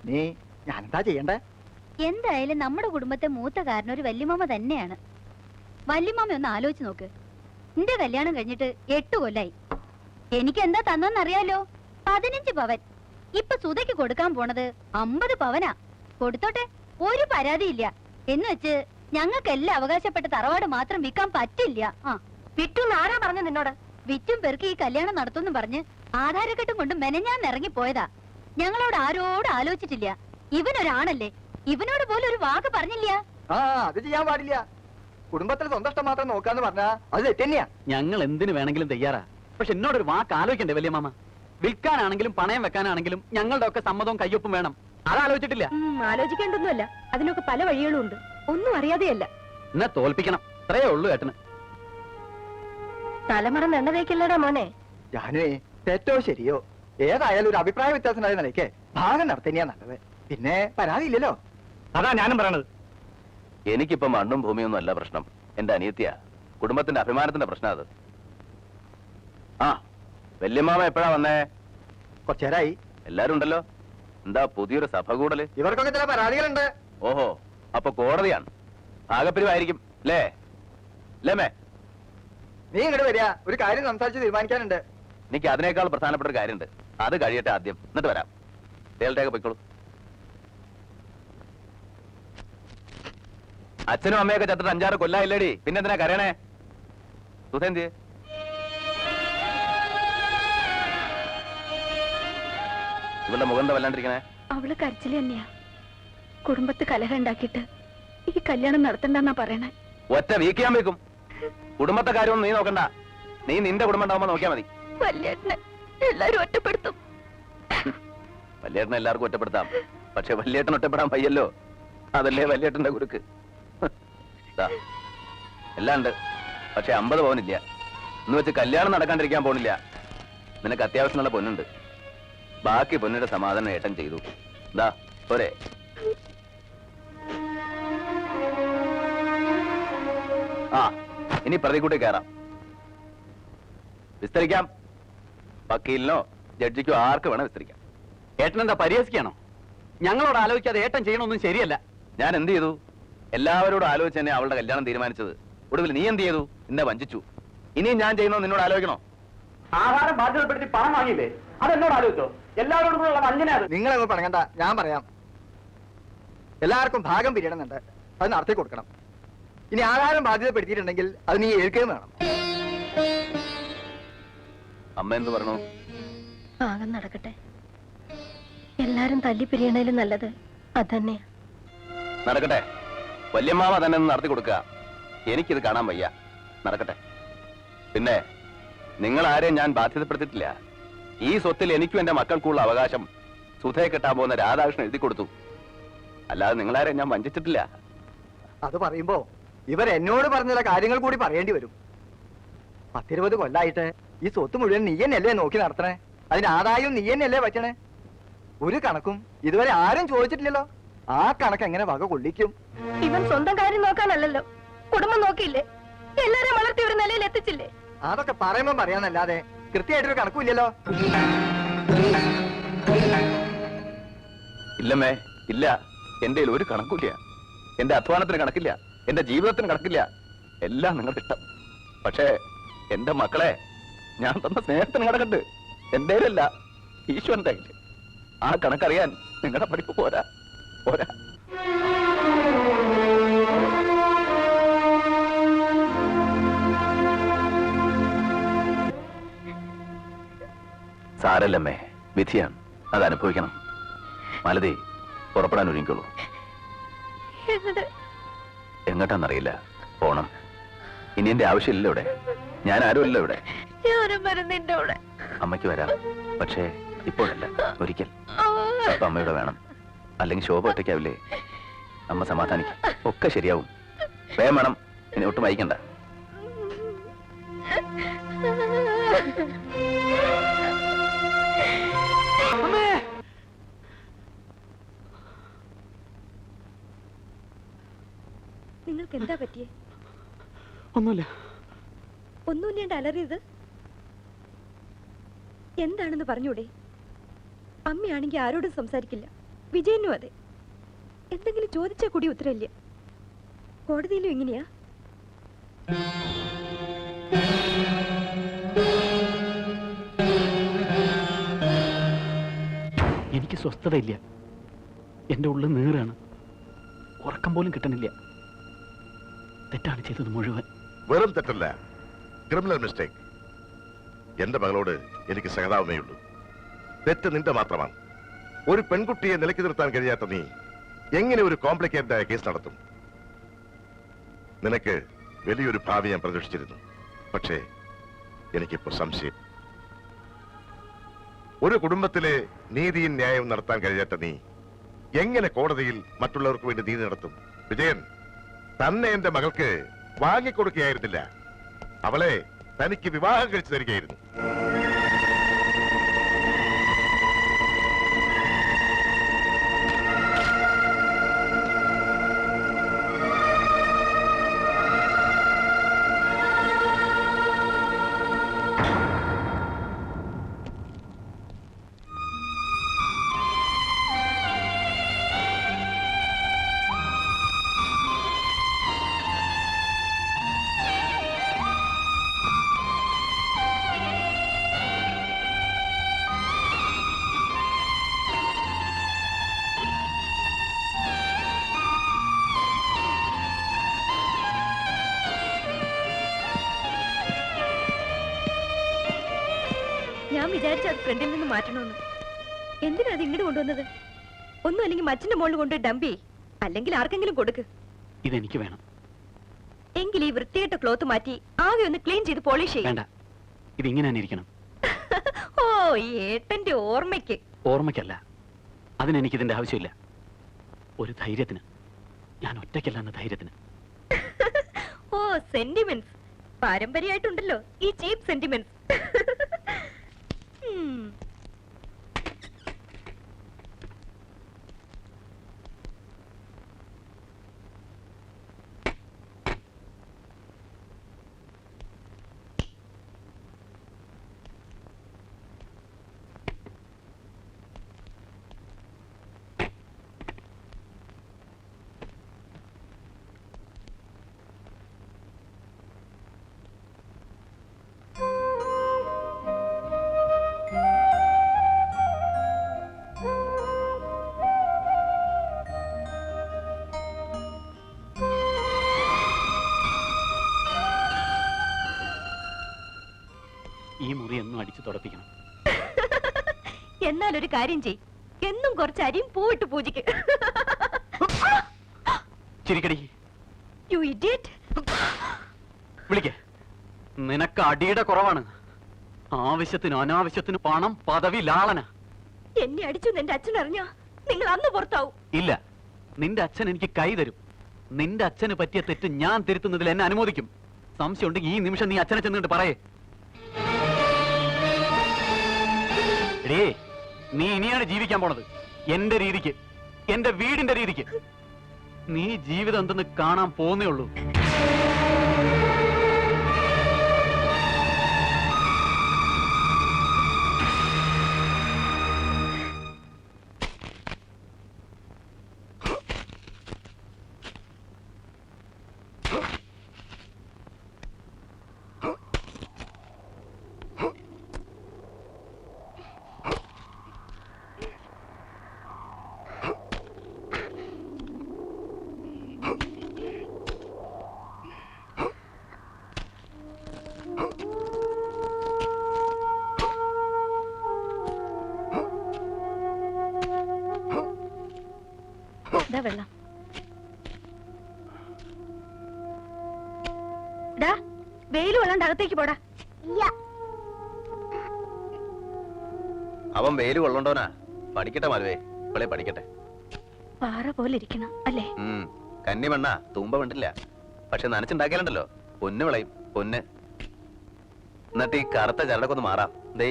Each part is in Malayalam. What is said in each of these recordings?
നീ ഞാനെന്താ ചെയ്യണ്ടേ? എന്തായാലും നമ്മുടെ കുടുംബത്തെ മൂത്ത കാരണം ഒരു വല്യമാമ തന്നെയാണ്. വല്യമാമ ഒന്ന് ആലോചിച്ച് നോക്ക്. എന്റെ കല്യാണം കഴിഞ്ഞിട്ട് 8 കൊല്ലായി. എനിക്ക് എന്താ തന്നറിയാലോ? 15 പവൻ. ഇപ്പൊ സുധയ്ക്ക് കൊടുക്കാൻ പോണത് 50 പവനാ. കൊടുത്തോട്ടെ, ഒരു പരാതിയില്ല. എന്ന് വെച്ച് ഞങ്ങൾക്കെല്ലാം അവകാശപ്പെട്ട തറവാട് മാത്രം വിൽക്കാൻ പറ്റില്ല. വിറ്റുന്ന് ആരാ പറഞ്ഞു നിന്നോട്? വിറ്റും പെറുക്കി ഈ കല്യാണം നടത്തുമെന്ന് പറഞ്ഞ് ആധാരക്കെട്ടും കൊണ്ട് മെനഞ്ഞാൻ ഇറങ്ങിപ്പോയതാ. ഞങ്ങളോട് ആരോട് ആലോചിച്ചിട്ടില്ല. ഇവനൊരാണല്ലേ, ഇവനോട് പോലും ഒരു വാക്ക് പറഞ്ഞില്ല. അത് ചെയ്യാൻ പാടില്ല. കുടുംബത്തിൽ സ്വന്തം ഇഷ്ടം മാത്രം നോക്കാന്ന് പറഞ്ഞാ അത് തെറ്റന്നെയാ. ഞങ്ങൾ എന്തിനു വേണമെങ്കിലും തയ്യാറാ. പക്ഷെ എന്നോടൊരു വാക്ക് ആലോചിക്കണ്ടേ വലിയമാമ? വിൽക്കാനാണെങ്കിലും പണയം വെക്കാനാണെങ്കിലും ഞങ്ങളുടെ ഒക്കെ സമ്മതവും കയ്യൊപ്പും വേണം. അതാലോചിച്ചിട്ടില്ല. ആലോചിക്കേണ്ടൊന്നുമല്ല, അതിനൊക്കെ പല വഴികളും ഉണ്ട്. ഒന്നും അറിയാതെയല്ല. എന്നാ തോൽപ്പിക്കണം, അത്രയേ ഉള്ളൂ ഏട്ടന്. തലമുറ നെണ്ണതേക്കല്ലടാ മോനെ. ഞാനേ തെറ്റോ ശരിയോ ഏതായാലും ഒരു അഭിപ്രായ വ്യത്യാസമായ നിലയ്ക്ക് ഭാഗം നടത്തന്നെയാ നല്ലത്. പിന്നെ പരാതിയില്ലല്ലോ. അതാ ഞാനും പറയണത്. എനിക്കിപ്പോ മണ്ണും ഭൂമിയൊന്നും അല്ല പ്രശ്നം. എന്റെ അനിയത്തിയാ, കുടുംബത്തിന്റെ അഭിമാനത്തിന്റെ പ്രശ്നം അത്. ആ വല്യമാമ എപ്പോഴാ വന്നേ? കുറച്ചേരായി. എല്ലാരും ഉണ്ടല്ലോ. എന്താ പുതിയൊരു സഭ കൂടല്? ഇവർക്കൊക്കെ ചില പരാതികളുണ്ട്. ഓഹോ, അപ്പൊ കോടതിയാണ്. ഭാഗപ്പിരിവായിരിക്കും അല്ലേ? ലേമേ, നീ ഇങ്ങോട്ട് വരിക, ഒരു കാര്യം സംസാരിച്ച് തീരുമാനിക്കാനുണ്ട്. എനിക്ക് അതിനേക്കാൾ പ്രധാനപ്പെട്ട ഒരു കാര്യമുണ്ട്. അത് കഴിയട്ടെ ആദ്യം, എന്നിട്ട് വരാം. തേൽട്ടേക്ക് പൊയ്ക്കോളൂ. അച്ഛനും അമ്മയൊക്കെ ചത്തിട്ട് 5-6 കൊല്ലായില്ലേടി, പിന്നെന്തിനാ കരയണേ? സുധേന്തിയെ ഇവളുടെ മുഖം എന്താ വല്ലാണ്ടിരിക്കണേ? അവള് കരച്ചില് തന്നെയാ. കുടുംബത്ത് കലഹം ഉണ്ടാക്കിയിട്ട് ഈ കല്യാണം നടത്തണ്ടെന്നാ പറയണേ. ഒറ്റ വീക്കിയാൻ വെക്കും. കുടുംബത്തെ കാര്യമൊന്നും നീ നോക്കണ്ട. നീ നിന്റെ കുടുംബം ഉണ്ടാവുമ്പോ നോക്കിയാ മതി. വല്യേട്ടനെ എല്ലാരും ഒറ്റപ്പെടുത്തും. വല്യേട്ടനെ എല്ലാവർക്കും ഒറ്റപ്പെടുത്താം, പക്ഷെ വല്യേട്ടൻ ഒറ്റപ്പെടാൻ വയ്യല്ലോ. അതല്ലേ വല്യേട്ടന്റെ കുരുക്ക്. എല്ലാം ഉണ്ട്, പക്ഷെ 50 പവനില്ല. എന്ന് വെച്ച് കല്യാണം നടക്കാണ്ടിരിക്കാൻ പോണില്ല. നിനക്ക് അത്യാവശ്യമുള്ള പൊന്നുണ്ട്. ബാക്കി പൊന്നിന്റെ സമാധാനം ഏട്ടൻ ചെയ്തു. എന്താ പോരെ? ആ ഇനി പ്രതികൂട്ടി കയറാം. വിസ്തരിക്കാം. വക്കീലിനോ ജഡ്ജിക്കോ ആർക്ക് വേണം വിസ്തരിക്കാം. ഏട്ടൻ എന്താ പരിഹസിക്കാണോ? ഞങ്ങളോട് ആലോചിക്കാതെ ഏട്ടൻ ചെയ്യണമൊന്നും ശരിയല്ല. ഞാൻ എന്ത് ചെയ്തു? എല്ലാവരോടും ആലോചിച്ച് തന്നെ അവളുടെ കല്യാണം തീരുമാനിച്ചത്. ഒടുവിൽ നീ എന്ത് ചെയ്തു? എന്നെ വഞ്ചിച്ചു. ഇനിയും ഞാൻ ചെയ്യുന്നോ നിന്നോട് ആലോചിക്കണോ? ആഹാരം ബാധ്യതപ്പെടുത്തി പണം വാങ്ങിയില്ലേ, അതെന്നോട് ആലോചിച്ചോ? എല്ലാവരോടും കൂടെ വഞ്ചനയാണ്. നിങ്ങളെ പറയണ്ട, ഞാൻ പറയാം. എല്ലാവർക്കും ഭാഗം പിരിയണമെന്നുണ്ട്, അത് നടത്തി കൊടുക്കണം. ഇനി ആധാരം ബാധ്യതപ്പെടുത്തിയിട്ടുണ്ടെങ്കിൽ അത് നീ ഏൽക്കുകയും വേണം. അമ്മ എന്ത് പറഞ്ഞു? ഭാഗം നടക്കട്ടെ. എല്ലാരും തല്ലി പിരിയണേലും നല്ലത് അതന്നെയാ. നടക്കട്ടെ. വല്യമ്മാവ തന്നെ ഒന്ന് നടത്തി കൊടുക്കുക. എനിക്കിത് കാണാൻ വയ്യ. നടക്കട്ടെ. പിന്നെ നിങ്ങൾ ആരെയും ഞാൻ ബാധ്യതപ്പെടുത്തിയിട്ടില്ല. ഈ സ്വത്തിൽ എനിക്കും എന്റെ മക്കൾക്കുള്ള അവകാശം സുധയെ കെട്ടാൻ പോകുന്ന രാധാകൃഷ്ണൻ എഴുതി കൊടുത്തു. അല്ലാതെ നിങ്ങളാരെയും ഞാൻ വഞ്ചിച്ചിട്ടില്ല. അത് പറയുമ്പോ ഇവരെന്നോട് പറഞ്ഞ ചില കാര്യങ്ങൾ കൂടി പറയേണ്ടി വരും. 10-20 കൊല്ലായിട്ട് ഈ സ്വത്ത് മുഴുവൻ നീ തന്നെയല്ലേ നോക്കി നടത്തണേ? അതിന് ആദായം നീ തന്നെയല്ലേ പറ്റണേ? ഒരു കണക്കും ഇതുവരെ ആരും ചോദിച്ചിട്ടില്ലല്ലോ. ആ കണക്ക് എങ്ങനെ വക കൊള്ളിക്കും? ഇവൻ സ്വന്തം കാര്യം നോക്കാനല്ലല്ലോ, കുടുംബം നോക്കിയില്ലേ? എല്ലാരും വളർത്തി ഒരു നിലയിൽ എത്തിച്ചില്ലേ? അതൊക്കെ പറയുമ്പോ പറയാന്നല്ലാതെ കൃത്യമായിട്ടൊരു കണക്കുമില്ലല്ലോ. ഇല്ലമ്മേ, ഇല്ല. എന്റെ ഒരു കണക്കില്ല. എന്റെ അധ്വാനത്തിന് കണക്കില്ല, എന്റെ ജീവിതത്തിന് കണക്കില്ല. എല്ലാം നിങ്ങളുടെ ഇഷ്ടം. പക്ഷേ എന്റെ മക്കളെ ഞാൻ തന്ന സ്നേഹത്തിന് കണക്കുണ്ട്. എന്റെ അല്ല, ഈശ്വരന്റെ കയ്യിൽ. ആ കണക്കറിയാൻ നിങ്ങളുടെ പഠിപ്പ് പോരാ. പോരാ. സാരല്ലമ്മേ, വിധിയാണ്, അത് അനുഭവിക്കണം. മാലതി, പുറപ്പെടാൻ ഒരുങ്ങിക്കോളൂ. എങ്ങോട്ടാന്നറിയില്ല, പോണം. ഇനി എന്റെ ആവശ്യമില്ലല്ലോ ഇവിടെ. ഞാൻ ആരുമല്ലോ ഇവിടെ. അമ്മയ്ക്ക് വരാം, പക്ഷേ ഇപ്പോഴല്ല, ഒരിക്കൽ. അപ്പൊ അമ്മയുടെ വേണം, അല്ലെങ്കിൽ ശോഭ ഒറ്റയ്ക്കാവില്ലേ? അമ്മ സമാധാനിക്കും, ഒക്കെ ശരിയാവും. വേഗം വേണം, ഇനി ഒട്ടും വൈകണ്ട. നിങ്ങൾക്ക് എന്താ പറ്റിയേ? ഒന്നുമില്ല. ഒന്നുമില്ലാണ്ട് അലറിയത് എന്താണെന്ന് പറഞ്ഞൂടെ? അമ്മയാണെങ്കിൽ ആരോടും സംസാരിക്കില്ല, വിജയനും അതെ. എന്തെങ്കിലും ചോദിച്ചാൽ കൂടി ഉത്തരവില്ല. കോടതിയിലും എങ്ങനെയാ? എനിക്ക് സ്വസ്ഥതയില്ല. എന്റെ ഉള്ളിൽ നീറാണ്. ഉറക്കം പോലും കിട്ടണില്ല. തെറ്റാണ് ചെയ്തത് മുഴുവൻ. വെറും തെറ്റല്ല, ക്രിമിനൽ മിസ്റ്റേക്ക്. എന്റെ മകളോട് എനിക്ക് സഹതാപമേ ഉള്ളൂ. തെറ്റ് നിന്റെ മാത്രമാണ്. ഒരു പെൺകുട്ടിയെ നിലയ്ക്ക് നിർത്താൻ കഴിയാത്ത നീ എങ്ങനെ ഒരു കോംപ്ലിക്കേറ്റഡ് ആയ കേസ് നടത്തും? നിനക്ക് വലിയൊരു ഭാവി ഞാൻ പ്രതീക്ഷിച്ചിരുന്നു. പക്ഷേ എനിക്കിപ്പോ സംശയം. ഒരു കുടുംബത്തിലെ നീതിയും ന്യായവും നടത്താൻ കഴിയാത്ത നീ എങ്ങനെ കോടതിയിൽ മറ്റുള്ളവർക്ക് വേണ്ടി നീതി നടത്തും? വിജയൻ തന്നെ എന്റെ മകൾക്ക് വാങ്ങിക്കൊടുക്കുകയായിരുന്നില്ല, അവളെ തനിക്ക് വിവാഹം കഴിച്ചു തരികയായിരുന്നു. ഞാൻ വിചാരിച്ച അത് ഫ്രണ്ടിൽ നിന്ന് മാറ്റണമെന്ന്. എന്തിനാ അത് ഇങ്ങോട്ട് കൊണ്ടുവന്നത്? ഒന്നും അല്ലെങ്കിൽ മച്ചിന്റെ മുകളിൽ കൊണ്ട് ഡംപ് ചെയ്, അല്ലെങ്കിൽ ആർക്കെങ്കിലും കൊടുക്ക്. ഇതെനിക്ക് വേണം. എങ്കിൽ ഈ വൃത്തികെട്ട ക്ലോത്ത് മാറ്റി ആകെ ഒന്ന് ക്ലീൻ ചെയ്ത് പോളിഷ് ചെയ്യും. വേണ്ട, ഇതിങ്ങനെ തന്നെ ഇരിക്കണം. ഓ, ഈ ഏട്ടന്റെ ഓർമ്മയ്ക്ക്. ഓർമ്മയ്ക്കല്ല, അതിനെനിക്ക് ഇതിന്റെ ആവശ്യമില്ല. ഒരു ധൈര്യത്തിന്. ഞാൻ ഒറ്റയ്ക്കല്ല എന്ന ധൈര്യത്തിന്. ഓ, സെന്റിമെന്റ്സ് പാരമ്പര്യമായിട്ടുണ്ടല്ലോ ഈ ചീപ്പ് സെന്റിമെന്റ്സ്. ഈ മുറി എന്നും അടിച്ചു തുടപ്പിക്കണം. എന്നാൽ ഒരു കാര്യം ചെയ്, എന്നും കുറച്ച് അരിയും പൂവിട്ട് പൂജിക്ക്. ചിരിക്കടി. You idiot. വിളിക്കേ. നിനക്ക് അടിയുടെ കുറവാണ്. ആവശ്യത്തിന് അനാവശ്യത്തിന് പണം, പദവി, ലാളന. എന്നെ അടിച്ചു എന്റെ അച്ഛൻ അറിഞ്ഞാ നിങ്ങൾ അന്ന് പുറത്താവും. ഇല്ല, നിന്റെ അച്ഛൻ എനിക്ക് കൈ തരും. നിന്റെ അച്ഛന് പറ്റിയ തെറ്റ് ഞാൻ തിരുത്തുന്നതിൽ എന്നെ അനുമോദിക്കും. സംശയം ഉണ്ടെങ്കിൽ ഈ നിമിഷം നീ അച്ഛനെ ചെന്നിട്ട് പറയേ. എടേ, നീ ഇനിയാണ് ജീവിക്കാൻ പോണത് എന്റെ രീതിക്ക്, എന്റെ വീടിന്റെ രീതിക്ക്. നീ ജീവിതം എന്തെന്ന് കാണാൻ പോന്നേ ഉള്ളൂ. വെള്ളം വെയിൽ കൊള്ളാണ്ട് അകത്തേക്ക് പോടാ. അവൻ വെയില് കൊള്ളണ്ടോനാ? പഠിക്കട്ടെ മാലുവേ, ഇപ്പളെ പഠിക്കട്ടെ. പാറ പോലെ ഇരിക്കണം അല്ലേ? കന്നി മണ്ണ തൂമ്പ വേണ്ടില്ല, പക്ഷെ നനച്ചുണ്ടാക്കിയാലുണ്ടല്ലോ പൊന്ന് വിളയും, പൊന്ന്. എന്നിട്ട് ഈ കറുത്ത ചരടൊക്കെ ഒന്ന് മാറാം. ദേ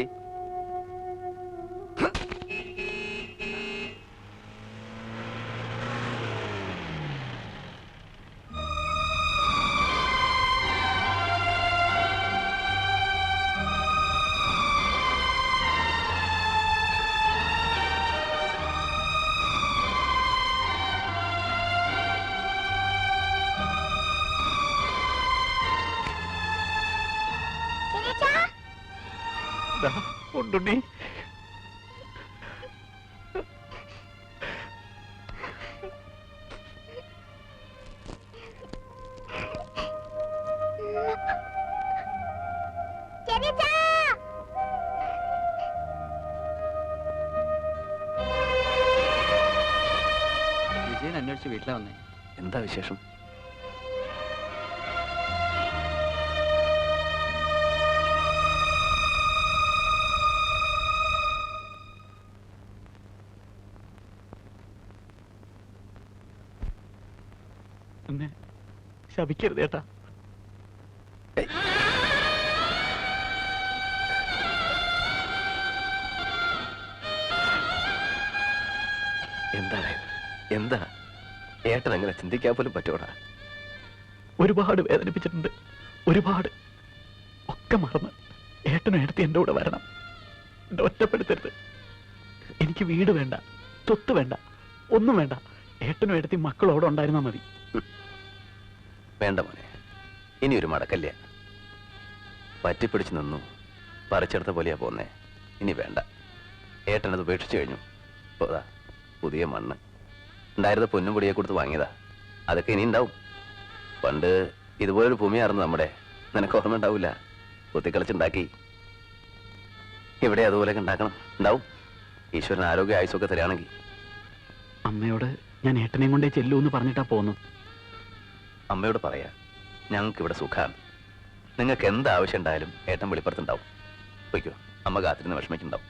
കൊണ്ടുണ്ണി. വിജയൻ അന്വേഷിച്ച് വീട്ടിലാ വന്നേ. എന്താ വിശേഷം? എന്നെ ശപിക്കരുത് ഏട്ടാ. എന്താണ് എന്താ ഏട്ടൻ അങ്ങനെ ചിന്തിക്കാൻ പോലും പറ്റൂടാ? ഒരുപാട് വേദനിപ്പിച്ചിട്ടുണ്ട്, ഒരുപാട്. ഒക്കെ മറന്ന് ഏട്ടനും എടുത്ത് എൻ്റെ കൂടെ വരണം. എന്നെ ഒറ്റപ്പെടുത്തരുത്. എനിക്ക് വീട് വേണ്ട, സ്വത്ത് വേണ്ട, ഒന്നും വേണ്ട. ഏട്ടനും എടുത്തി മക്കളോടെ ഉണ്ടായിരുന്നാ മതി. വേണ്ട മോനെ, ഇനി ഒരു മടക്കല്ല. പറ്റിപ്പിടിച്ച് നിന്നു, പറിച്ചെടുത്ത പോലെയാ പോന്നേ. ഇനി വേണ്ട. ഏട്ടനത് ഉപേക്ഷിച്ചു കഴിഞ്ഞു. പോതാ പുതിയ മണ്ണ് ഉണ്ടായിരുന്ന പൊന്നും പൊടിയെ കൊടുത്ത് വാങ്ങിയതാ. അതൊക്കെ ഇനി ഉണ്ടാവും. പണ്ട് ഇതുപോലൊരു ഭൂമിയായിരുന്നു നമ്മുടെ. നിനക്ക് ഓർമ്മ ഉണ്ടാവില്ല? കുത്തിക്കളിച്ചുണ്ടാക്കി. ഇവിടെ അതുപോലെയൊക്കെ ഉണ്ടാക്കണം. ഉണ്ടാവും. ഈശ്വരൻ ആരോഗ്യ ആയുസൊക്കെ തരികയാണെങ്കിൽ. അമ്മയോട് ഞാൻ ഏട്ടനെയും കൊണ്ടേ ചെല്ലൂ എന്ന് പറഞ്ഞിട്ടാ പോന്നു. അമ്മയോട് പറയാ, ഞങ്ങൾക്ക് ഇവിടെ സുഖമാണ്. നിങ്ങൾക്ക് എന്ത് ആവശ്യം ഉണ്ടായാലും ഏട്ടൻ വെളിപ്പുറത്തുണ്ടാവും. പോയിക്കോ, അമ്മ കാത്തിരുന്ന് വിഷമിക്കുണ്ടാവും.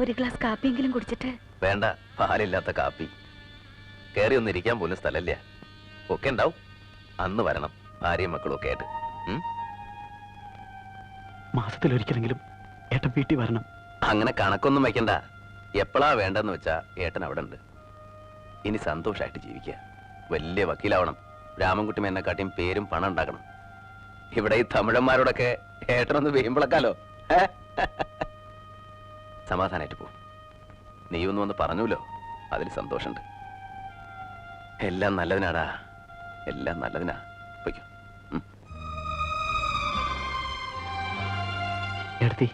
ഒരു ഗ്ലാസ് കാപ്പിയെങ്കിലും കുടിച്ചിട്ട്. വേണ്ട, പാലില്ലാത്ത കാപ്പി. കയറി ഒന്നും ഇരിക്കാൻ പോലും സ്ഥലമില്ല. ഒക്കെ ഉണ്ടാവും. അന്ന് വരണം, ഭാര്യയും മക്കളും ഒക്കെ ആയിട്ട്. മാസത്തിലൊരിക്കലെങ്കിലും ഏട്ടൻ വീട്ടിൽ വരണം. അങ്ങനെ കണക്കൊന്നും വയ്ക്കണ്ട. എപ്പോഴാ വേണ്ടെന്ന് വെച്ചാ ഏട്ടൻ അവിടെ ഉണ്ട്. ഇനി സന്തോഷമായിട്ട് ജീവിക്കുക. വലിയ വക്കീലാവണം. രാമൻകുട്ടി മേനെക്കാട്ടിയും പേരും പണം ഉണ്ടാക്കണം. ഇവിടെ ഈ തമിഴന്മാരോടൊക്കെ ഏട്ടനൊന്ന് വീമ്പിളക്കാലോ. സമാധാനായിട്ട് പോ. നീയൊന്നും ഒന്ന് പറഞ്ഞൂല്ലോ, അതിൽ സന്തോഷമുണ്ട്. എല്ലാം നല്ലതിനാടാ, എല്ലാം നല്ലതിനാ. പോയിക്കോ. എടുത്തി,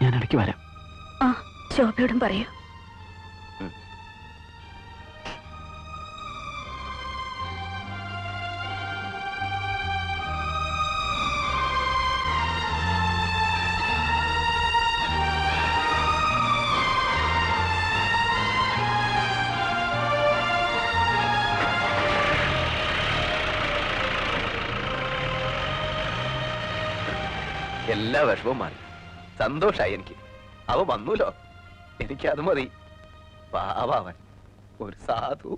ഞാൻ ഇടയ്ക്ക് വരാം. ആ, ശോഭയോടും പറയൂ. എല്ലാ വിഷമവും മാറി. സന്തോഷായി എനിക്ക്. അവ വന്നൂലോ, എനിക്കത് മതി. പാവാവൻ ഒരു സാധു.